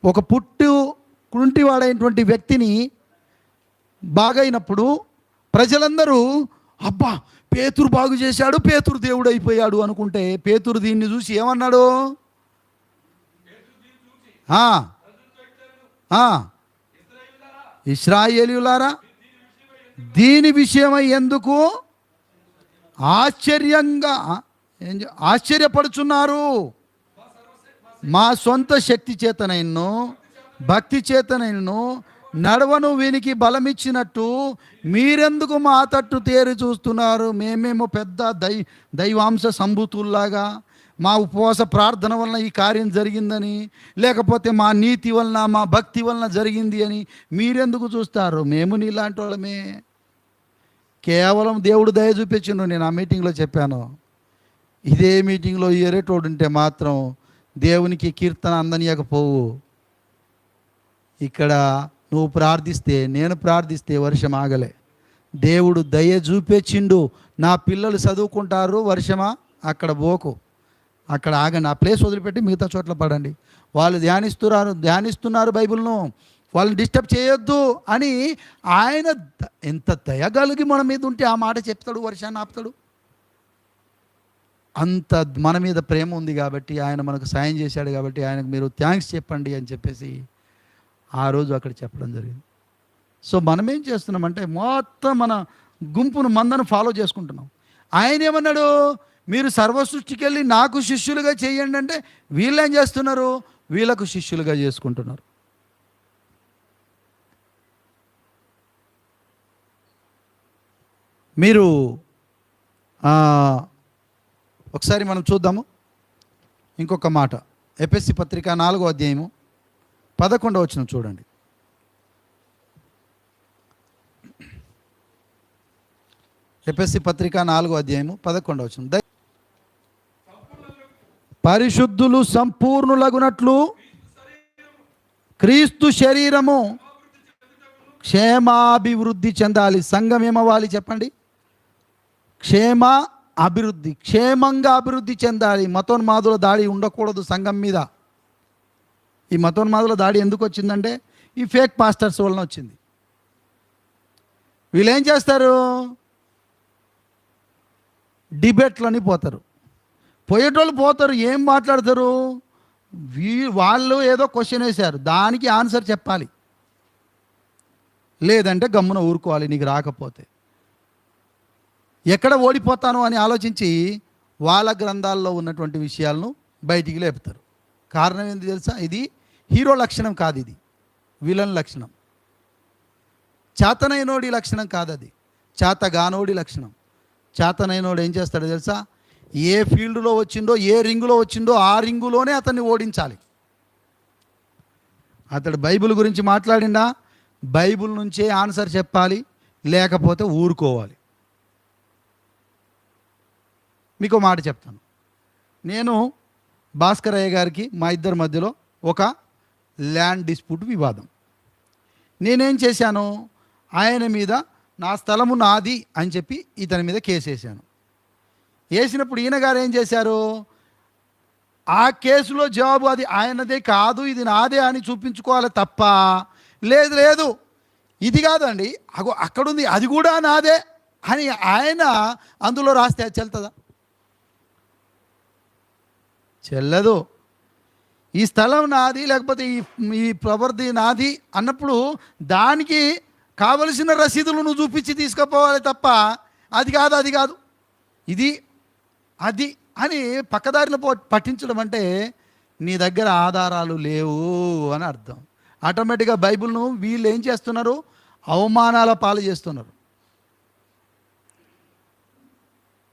ఒక కుంటివాడైనటువంటి వ్యక్తిని బాగైనప్పుడు ప్రజలందరూ అబ్బా పేతురు బాగు చేశాడు, పేతురు దేవుడు అయిపోయాడు అనుకుంటే, పేతురు దీన్ని చూసి ఏమన్నాడు? ఇశ్రాయేలీయులారా, దీని విషయమై ఎందుకు ఆశ్చర్యపడుచున్నారు? మా సొంత శక్తి చేతనైనను భక్తి చేతనైనను నడవను వీనికి బలమిచ్చినట్టు మీరెందుకు మా తట్టు తేరి చూస్తున్నారు? మేమేమో పెద్ద దైవాంశ సంభూతుల్లాగా మా ఉపవాస ప్రార్థన వలన ఈ కార్యం జరిగిందని, లేకపోతే మా నీతి వలన మా భక్తి వలన జరిగింది అని మీరెందుకు చూస్తారు? మేము నీలాంటి వాళ్ళమే. కేవలం దేవుడు దయ చూపించిండు. నేను ఆ మీటింగ్లో చెప్పాను, ఇదే మీటింగ్లో ఏరేటోడు ఉంటే మాత్రం దేవునికి కీర్తన అందనీయకపోవు. ఇక్కడ నువ్వు ప్రార్థిస్తే, నేను ప్రార్థిస్తే వర్షం ఆగలే. దేవుడు దయ చూపించిండు. నా పిల్లలు చదువుకుంటారు, వర్షమా అక్కడ పోకు, అక్కడ ఆగండి, ఆ ప్లేస్ వదిలిపెట్టి మిగతా చోట్ల పడండి. వాళ్ళు ధ్యానిస్తున్నారు బైబిల్ను, వాళ్ళని డిస్టర్బ్ చేయొద్దు అని ఆయన ఎంత దయగలిగి మన మీద ఉంటే ఆ మాట చెప్తాడు, వర్షాన్ని ఆపుతాడు. అంత మన మీద ప్రేమ ఉంది కాబట్టి, ఆయన మనకు సాయం చేశాడు కాబట్టి ఆయనకు మీరు థ్యాంక్స్ చెప్పండి అని చెప్పేసి ఆ రోజు అక్కడ చెప్పడం జరిగింది. సో మనం ఏం చేస్తున్నామంటే మొత్తం మన గుంపును మందను ఫాలో చేసుకుంటున్నాం. ఆయన ఏమన్నాడు? మీరు సర్వసృష్టికి వెళ్ళి నాకు శిష్యులుగా చేయండి అంటే వీళ్ళు ఏం చేస్తున్నారు? వీళ్ళకు శిష్యులుగా చేసుకుంటున్నారు. మీరు ఒకసారి మనం చూద్దాము ఇంకొక మాట. ఎఫెసీ పత్రిక 4వ అధ్యాయము 11వ వచనం చూడండి. ఎఫెసీ పత్రిక 4వ అధ్యాయము 11వ వచనం. పరిశుద్ధులు సంపూర్ణులగునట్లు క్రీస్తు శరీరము క్షేమాభివృద్ధి చెందాలి. సంఘం ఏమవ్వాలి చెప్పండి? క్షేమ అభివృద్ధి, క్షేమంగా అభివృద్ధి చెందాలి. మతోన్మాదుల దాడి ఉండకూడదు సంఘం మీద. ఈ మతోన్మాదుల దాడి ఎందుకు వచ్చిందంటే ఈ ఫేక్ పాస్టర్స్ వలన వచ్చింది. వీళ్ళు ఏం చేస్తారు? డిబేట్లని పోతారు, పోయేటోళ్ళు పోతారు, ఏం మాట్లాడతారు? వాళ్ళు ఏదో క్వశ్చన్ వేశారు, దానికి ఆన్సర్ చెప్పాలి, లేదంటే గమ్మున ఊరుకోవాలి. నీకు రాకపోతే ఎక్కడ ఓడిపోతాను అని ఆలోచించి వాళ్ళ గ్రంథాల్లో ఉన్నటువంటి విషయాలను బయటికి లేపుతారు. కారణం ఏంటి తెలుసా? ఇది హీరో లక్షణం కాదు, ఇది విలన్ లక్షణం. చేతనైనోడి లక్షణం కాదు, అది చేతగానోడి లక్షణం. చేతనైనోడు ఏం చేస్తాడో తెలుసా? ఏ ఫీల్డ్లో వచ్చిండో, ఏ రింగులో వచ్చిండో ఆ రింగులోనే అతన్ని ఓడించాలి. అతడు బైబిల్ గురించి మాట్లాడిండా, బైబిల్ నుంచే ఆన్సర్ చెప్పాలి, లేకపోతే ఊరుకోవాలి. మీకు మాట చెప్తాను. నేను భాస్కరయ్య గారికి మా ఇద్దరి మధ్యలో ఒక ల్యాండ్ డిస్ప్యూట్ వివాదం. నేనేం చేశాను? ఆయన మీద నా స్థలము నాది అని చెప్పి ఇతని మీద కేసు వేసాను. వేసినప్పుడు ఈయన గారు ఏం చేశారు? ఆ కేసులో జవాబు అది ఆయనదే కాదు, ఇది నాదే అని చూపించుకోవాలి తప్ప, లేదు లేదు ఇది కాదండి, అక్కడుంది అది కూడా నాదే అని ఆయన అందులో రాస్తే చెల్తుందా? చెల్లదు. ఈ స్థలం నాది, లేకపోతే ఈ ప్రవర్తి నాది అన్నప్పుడు దానికి కావలసిన రసీదులు నువ్వు చూపించి తీసుకుపోవాలి తప్ప, అది కాదు అది కాదు ఇది అది అని పక్కదారిలో పట్టించడం అంటే నీ దగ్గర ఆధారాలు లేవు అని అర్థం. ఆటోమేటిక్గా బైబిల్ను వీళ్ళు ఏం చేస్తున్నారు? అవమానాల పాలు చేస్తున్నారు.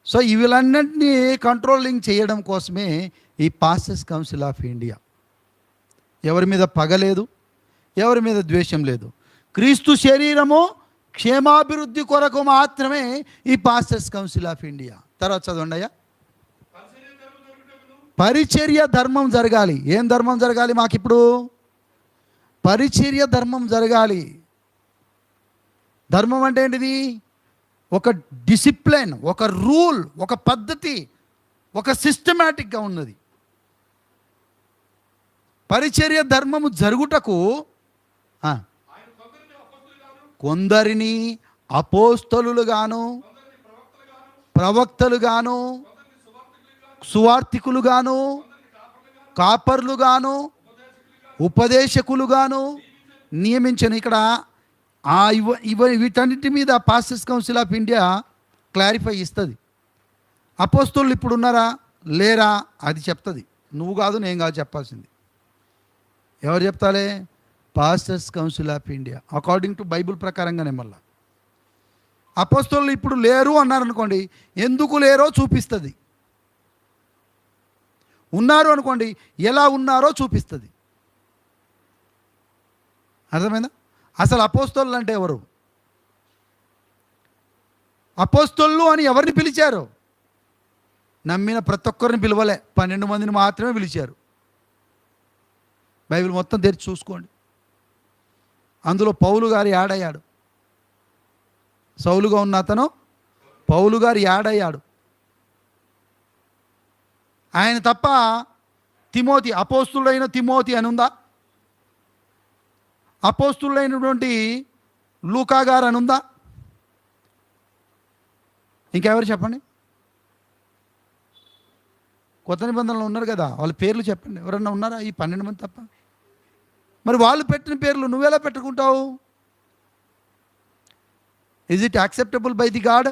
సో వీళ్ళన్నింటినీ కంట్రోలింగ్ చేయడం కోసమే ఈ పాస్టర్స్ కౌన్సిల్ ఆఫ్ ఇండియా. ఎవరి మీద పగ లేదు, ఎవరి మీద ద్వేషం లేదు. క్రీస్తు శరీరము క్షేమాభివృద్ధి కొరకు మాత్రమే ఈ పాస్టర్స్ కౌన్సిల్ ఆఫ్ ఇండియా. తర్వాత చదవండి అయ్యా. పరిచర్య ధర్మం జరగాలి. ఏం ధర్మం జరగాలి? మాకిప్పుడు పరిచర్య ధర్మం జరగాలి. ధర్మం అంటే ఏంటిది? ఒక డిసిప్లిన్, ఒక రూల్, ఒక పద్ధతి, ఒక సిస్టమేటిక్గా ఉన్నది. పరిచర్య ధర్మము జరుగుటకు కొందరిని అపోస్తలులుగాను, ప్రవక్తలుగాను, సువార్తికులుగాను, కాపర్లుగాను, ఉపదేశకులుగాను నియమించను. ఇక్కడ వీటన్నిటి మీద pastors council of India clarify ఇస్తుంది. అపోస్తలులు ఇప్పుడు ఉన్నారా లేరా అది చెప్తుంది. నువ్వు కాదు, నేను కాదు చెప్పాల్సింది. ఎవరు చెప్తాలే? Pastors council of India according to Bible ప్రకారంగానే. మళ్ళీ అపోస్తలులు ఇప్పుడు లేరు అన్నారనుకోండి, ఎందుకు లేరో చూపిస్తుంది. ఉన్నారు అనుకోండి, ఎలా ఉన్నారో చూపిస్తుంది. అర్థమైందా? అసలు అపోస్తలులు అంటే ఎవరు? అపోస్తలులు అని ఎవరిని పిలిచారు? నమ్మిన ప్రతి ఒక్కరిని పిలవలే, 12 మందిని మాత్రమే పిలిచారు. బైబిల్ మొత్తం తెరిచి చూసుకోండి. అందులో పౌలు గారు యాడ్ అయ్యాడు. సౌలుగా ఉన్న అతను పౌలు గారు యాడ్ అయ్యాడు. ఆయన తప్ప తిమోతి, అపోస్తుడైన తిమోతి అని ఉందా? అపోస్తుడైనటువంటి లూకా గారు అని ఉందా? ఇంకెవరు చెప్పండి? కొత్త నిబంధనలు ఉన్నారు కదా, వాళ్ళ పేర్లు చెప్పండి. ఎవరన్నా ఉన్నారా ఈ 12 మంది తప్ప? మరి వాళ్ళు పెట్టిన పేర్లు నువ్వెలా పెట్టుకుంటావు? Is it acceptable by the God?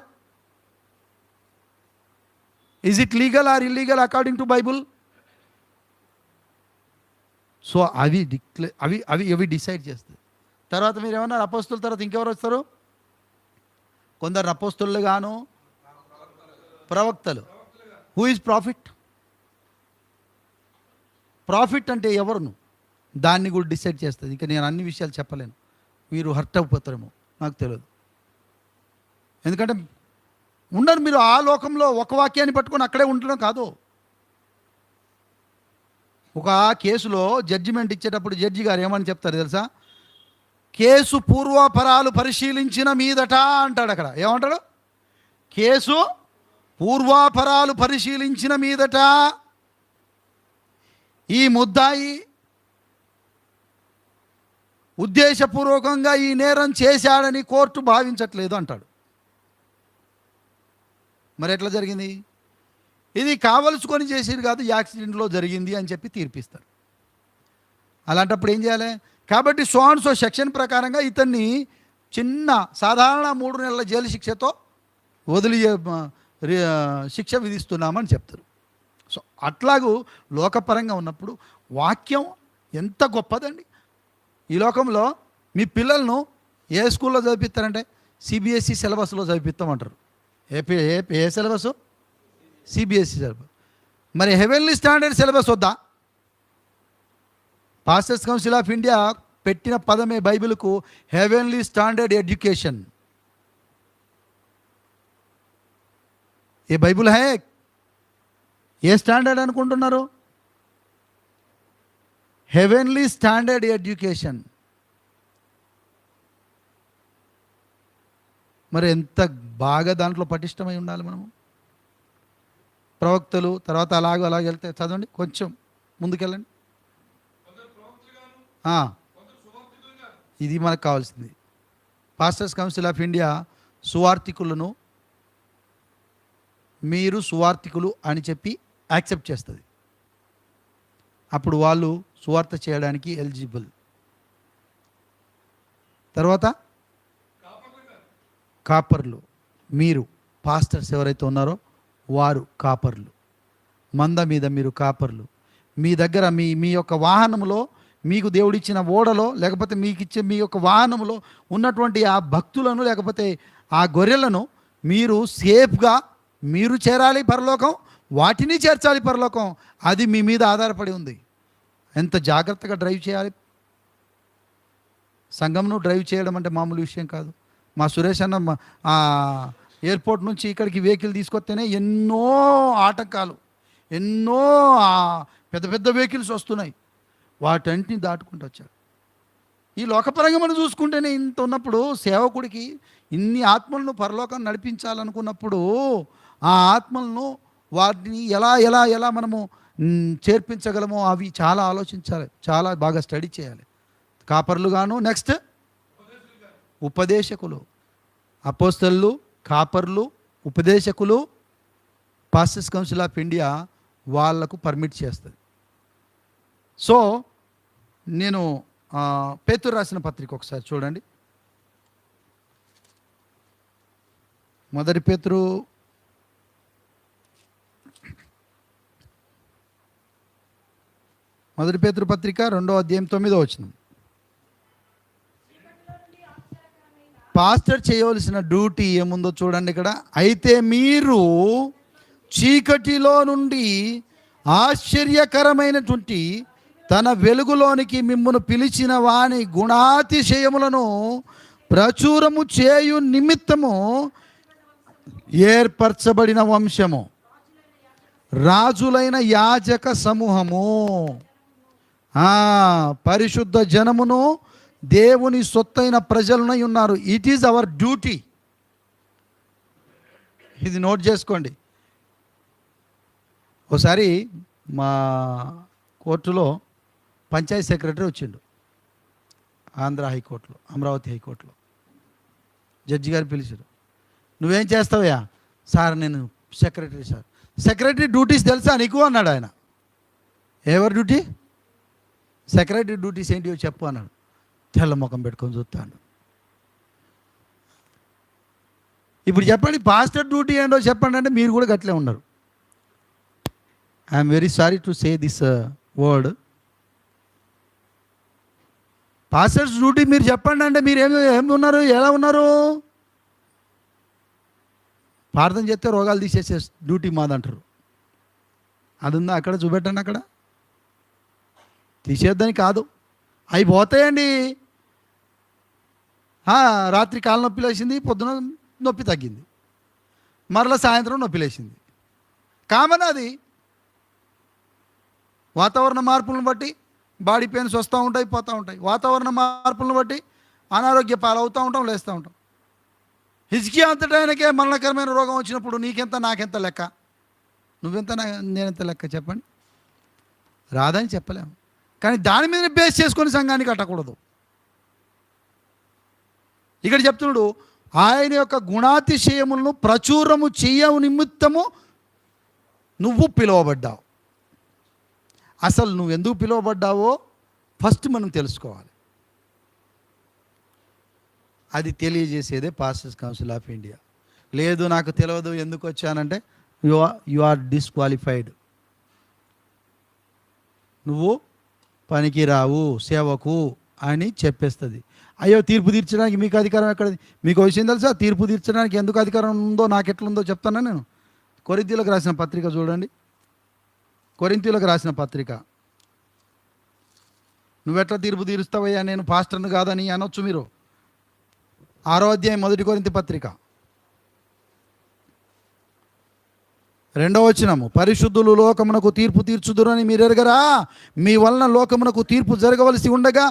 Is it legal or illegal according to Bible? So అవి డిసైడ్ చేస్తుంది. తర్వాత మీరు ఏమన్నారు? అపోస్తుల తర్వాత ఇంకెవరు వస్తారు? కొందరు అపోస్తులు గాను ప్రవక్తలు. Who is profit? ప్రాఫిట్ అంటే ఎవరును దాన్ని కూడా డిసైడ్ చేస్తుంది. ఇంకా నేను అన్ని విషయాలు చెప్పలేను, మీరు హర్ట్ అయిపోతారేమో నాకు తెలియదు. ఎందుకంటే ఉండరు మీరు ఆ లోకంలో ఒక వాక్యాన్ని పట్టుకొని అక్కడే ఉండడం కాదు. ఒక కేసులో జడ్జిమెంట్ ఇచ్చేటప్పుడు జడ్జి గారు ఏమని చెప్తారు తెలుసా? కేసు పూర్వాపరాలు పరిశీలించిన మీదట అంటాడు. అక్కడ ఏమంటాడు? కేసు పూర్వాపరాలు పరిశీలించిన మీదట ఈ ముద్దాయి ఉద్దేశపూర్వకంగా ఈ నేరం చేశాడని కోర్టు భావించట్లేదు అంటాడు. మరి ఎట్లా జరిగింది? ఇది కావలసుకొని చేసేది కాదు, యాక్సిడెంట్లో జరిగింది అని చెప్పి తీర్పిస్తారు. అలాంటప్పుడు ఏం చేయాలి? కాబట్టి సో సెక్షన్ ప్రకారంగా ఇతన్ని చిన్న సాధారణ 3 నెలల జైలు శిక్షతో వదిలి శిక్ష విధిస్తున్నామని చెప్తారు. సో అట్లాగూ లోకపరంగా ఉన్నప్పుడు వాక్యం ఎంత గొప్పదండి. ఈ లోకంలో మీ పిల్లలను ఏ స్కూల్లో చదివిస్తారంటే సిబిఎస్ఈ సిలబస్లో చదివిస్తామంటారు. ఏ సిలబస్? CBSE syllabus. మరి హెవెన్లీ స్టాండర్డ్ సిలబస్ వద్దా? పాస్టర్స్ కౌన్సిల్ ఆఫ్ ఇండియా పెట్టిన పదమే బైబిల్కు హెవెన్లీ స్టాండర్డ్ ఎడ్యుకేషన్. ఏ బైబిల్ హై? ఏ స్టాండర్డ్ అనుకుంటున్నారు? Heavenly standard education. మరి ఎంత బాగా దాంట్లో పటిష్టమై ఉండాలి మనము. ప్రవక్తలు తర్వాత అలాగ వెళ్తే చదవండి, కొంచెం ముందుకెళ్ళండి. ఇది మనకు కావాల్సింది. పాస్టర్స్ కౌన్సిల్ ఆఫ్ ఇండియా సువార్థికులను మీరు సువార్థికులు అని చెప్పి యాక్సెప్ట్ చేస్తుంది. అప్పుడు వాళ్ళు సువార్త చేయడానికి ఎలిజిబుల్. తర్వాత కాపర్లు, మీరు పాస్టర్స్ ఎవరైతే ఉన్నారో వారు కాపర్లు. మంద మీద మీరు కాపర్లు. మీ దగ్గర మీ యొక్క వాహనంలో, మీకు దేవుడిచ్చిన ఓడలో, లేకపోతే మీకు ఇచ్చే మీ యొక్క వాహనంలో ఉన్నటువంటి ఆ భక్తులను లేకపోతే ఆ గొర్రెలను మీరు సేఫ్గా మీరు చేరాలి పరలోకం, వాటిని చేర్చాలి పరలోకం. అది మీ మీద ఆధారపడి ఉంది. ఎంత జాగ్రత్తగా డ్రైవ్ చేయాలి. సంఘంను డ్రైవ్ చేయడం అంటే మామూలు విషయం కాదు. మా సురేష్ అన్న ఎయిర్పోర్ట్ నుంచి ఇక్కడికి వెహికల్ తీసుకొస్తేనే ఎన్నో ఆటంకాలు, ఎన్నో పెద్ద పెద్ద వెహికల్స్ వస్తున్నాయి, వాటన్నిటిని దాటుకుంటూ వచ్చారు. ఈ లోకపరంగా మనం చూసుకుంటేనే ఇంత ఉన్నప్పుడు సేవకుడికి ఇన్ని ఆత్మలను పరలోకం నడిపించాలనుకున్నప్పుడు ఆ ఆత్మలను వాటిని ఎలా ఎలా ఎలా మనము చేర్పించగలమో అవి చాలా ఆలోచించాలి, చాలా బాగా స్టడీ చేయాలి. కాపర్లు గాను, నెక్స్ట్ ఉపదేశకులు. అపోస్తలులు, కాపర్లు, ఉపదేశకులు పాస్టర్స్ కౌన్సిల్ ఆఫ్ ఇండియా వాళ్లకు పర్మిట్ చేస్తుంది. సో నేను పేతురు రాసిన పత్రిక ఒకసారి చూడండి. మొదటి పేతురు పత్రిక 2వ అధ్యాయం 9వ వచనం. పాస్టర్ చేయవలసిన డ్యూటీ ఏముందో చూడండి ఇక్కడ. అయితే మీరు చీకటిలో నుండి ఆశ్చర్యకరమైనటువంటి తన వెలుగులోనికి మిమ్మును పిలిచిన వాని గుణాతిశయములను ప్రచురము చేయు నిమిత్తము ఏర్పరచబడిన వంశము, రాజులైన యాజక సమూహము, పరిశుద్ధ జనమును, దేవుని సొత్తైన ప్రజలునై ఉన్నారు. It is our duty. ఇది నోట్ చేసుకోండి. ఒకసారి మా కోర్టులో పంచాయత్ సెక్రటరీ వచ్చిండు, ఆంధ్ర హైకోర్టులో, అమరావతి హైకోర్టులో. జడ్జి గారు పిలిచారు. నువ్వేం చేస్తావయ్యా? సార్ నేను సెక్రటరీ సార్. సెక్రటరీ డ్యూటీస్ తెలుసా నీకు అన్నాడు ఆయన. ఎవరి డ్యూటీ? సెక్రటరీ డ్యూటీస్ ఏంటివో చెప్పు అన్నాడు. తెల్ల ముఖం పెట్టుకొని చూస్తాను. ఇప్పుడు చెప్పండి, పాస్టర్ డ్యూటీ ఏంటో చెప్పండి అంటే మీరు కూడా గట్లే ఉన్నారు. I'm very sorry to say this word. Pastors duty మీరు చెప్పండి అంటే మీరు ఏమి ఉన్నారు, ఎలా ఉన్నారు? ప్రార్థన చేస్తే రోగాలు తీసేసే డ్యూటీ మాదంటారు. అది ఉందా అక్కడ? చూపెట్టండి అక్కడ. తీసేద్దని కాదు, అవి పోతాయండి. రాత్రి కాళ్ళ నొప్పి లేచింది, పొద్దున నొప్పి తగ్గింది, మరలా సాయంత్రం నొప్పి లేచింది. కామన్ అది. వాతావరణ మార్పులను బట్టి బాడీ పెయిన్స్ వస్తూ ఉంటాయి, పోతూ ఉంటాయి. వాతావరణ మార్పులను బట్టి అనారోగ్య పాలవుతూ ఉంటాం, లేస్తూ ఉంటాం. హిజ్కియా అంతటా ఆయనకే మరణకరమైన రోగం వచ్చినప్పుడు నీకెంత నాకెంత లెక్క? నువ్వెంత నేనెంత లెక్క చెప్పండి? రాదని చెప్పలేము. కానీ దాని మీద బేస్ చేసుకొని సంఘానికి కట్టకూడదు. ఇక్కడ చెప్తున్నాడు, ఆయన యొక్క గుణాతిశయములను ప్రచురము చేయవు నిమిత్తము నువ్వు పిలువబడ్డావు. అసలు నువ్వు ఎందుకు పిలువబడ్డావో ఫస్ట్ మనం తెలుసుకోవాలి. అది తెలియజేసేదే పాస్టర్స్ కౌన్సిల్ ఆఫ్ ఇండియా. లేదు నాకు తెలియదు ఎందుకు వచ్చానంటే యు ఆర్ డిస్క్వాలిఫైడ్. నువ్వు పనికి రావు, సేవకు అని చెప్పేస్తుంది. అయ్యో తీర్పు తీర్చడానికి మీకు అధికారం ఎక్కడది? మీకు విషయం తెలుసా? తీర్పు తీర్చడానికి ఎందుకు అధికారం ఉందో నాకు ఎట్లుందో చెప్తాను నేను. కొరింథీయులకు రాసిన పత్రిక చూడండి. కొరింథీయులకు రాసిన పత్రిక. నువ్వెట్లా తీర్పు తీరుస్తావయ్యా, నేను పాస్టర్ను కాదని అనొచ్చు మీరు. 6వ అధ్యాయం 1 కొరింథీ పత్రిక 2వ వచనము. పరిశుద్ధులు లోకమునకు తీర్పు తీర్చుదురని మీరు ఎరగరా? మీ వలన లోకమునకు తీర్పు జరగవలసి ఉండగా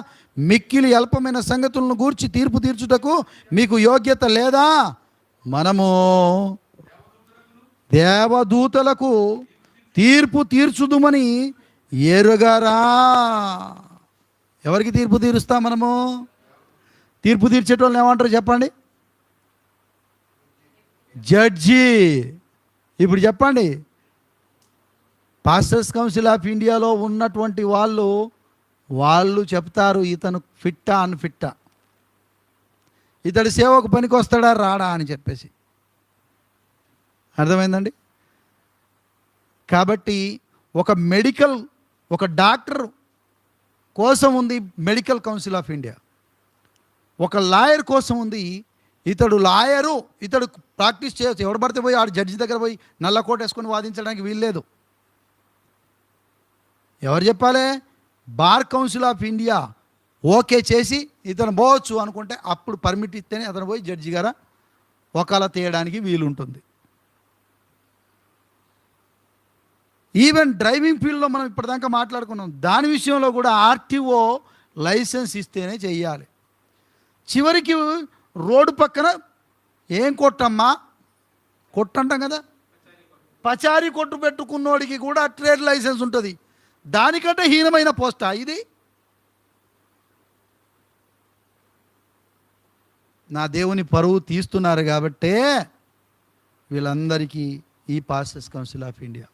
మిక్కిలి అల్పమైన సంగతులను గూర్చి తీర్పు తీర్చుటకు మీకు యోగ్యత లేదా? మనము దేవదూతలకు తీర్పు తీర్చుదుమని ఎరుగరా? ఎవరికి తీర్పు తీరుస్తాం మనము? తీర్పు తీర్చేటోళ్ళని ఏమంటారు చెప్పండి? జడ్జి. ఇప్పుడు చెప్పండి, పాస్టర్స్ కౌన్సిల్ ఆఫ్ ఇండియాలో ఉన్నటువంటి వాళ్ళు చెప్తారు ఇతను ఫిట్టా అన్ఫిట్టా, ఇతడు సేవకు పనికి వస్తాడా రాడా అని చెప్పేసి. అర్థమైందండి? కాబట్టి ఒక డాక్టర్ కోసం ఉంది మెడికల్ కౌన్సిల్ ఆఫ్ ఇండియా. ఒక లాయర్ కోసం ఉంది. ఇతడు లాయరు, ఇతడు ప్రాక్టీస్ చేయొచ్చు. ఎవడు పడితే పోయి ఆడు జడ్జి దగ్గర పోయి నల్ల కోట్ వేసుకొని వాదించడానికి వీల్లేదు. ఎవరు చెప్పాలి? Bar council of India okay చేసి ఇతను పోవచ్చు అనుకుంటే అప్పుడు పర్మిట్ ఇస్తేనే అతను పోయి జడ్జి గారా వకాలా తీయడానికి వీలుంటుంది. ఈవెన్ డ్రైవింగ్ ఫీల్డ్లో మనం ఇప్పటిదాకా మాట్లాడుకున్నాం. దాని విషయంలో కూడా ఆర్టీఓ లైసెన్స్ ఇస్తేనే చెయ్యాలి. చివరికి రోడ్డు పక్కన ఏం కొట్టమ్మా, కొట్టంటాం కదా, పచారీ కొట్టు పెట్టుకున్నోడికి కూడా ట్రేడ్ లైసెన్స్ ఉంటుంది. దానికంటే హీనమైన పోస్టా ఇది? నా దేవుని పరువు తీస్తున్నారు కాబట్టే వీళ్ళందరికీ ఈ పాస్టర్స్ కౌన్సిల్ ఆఫ్ ఇండియా.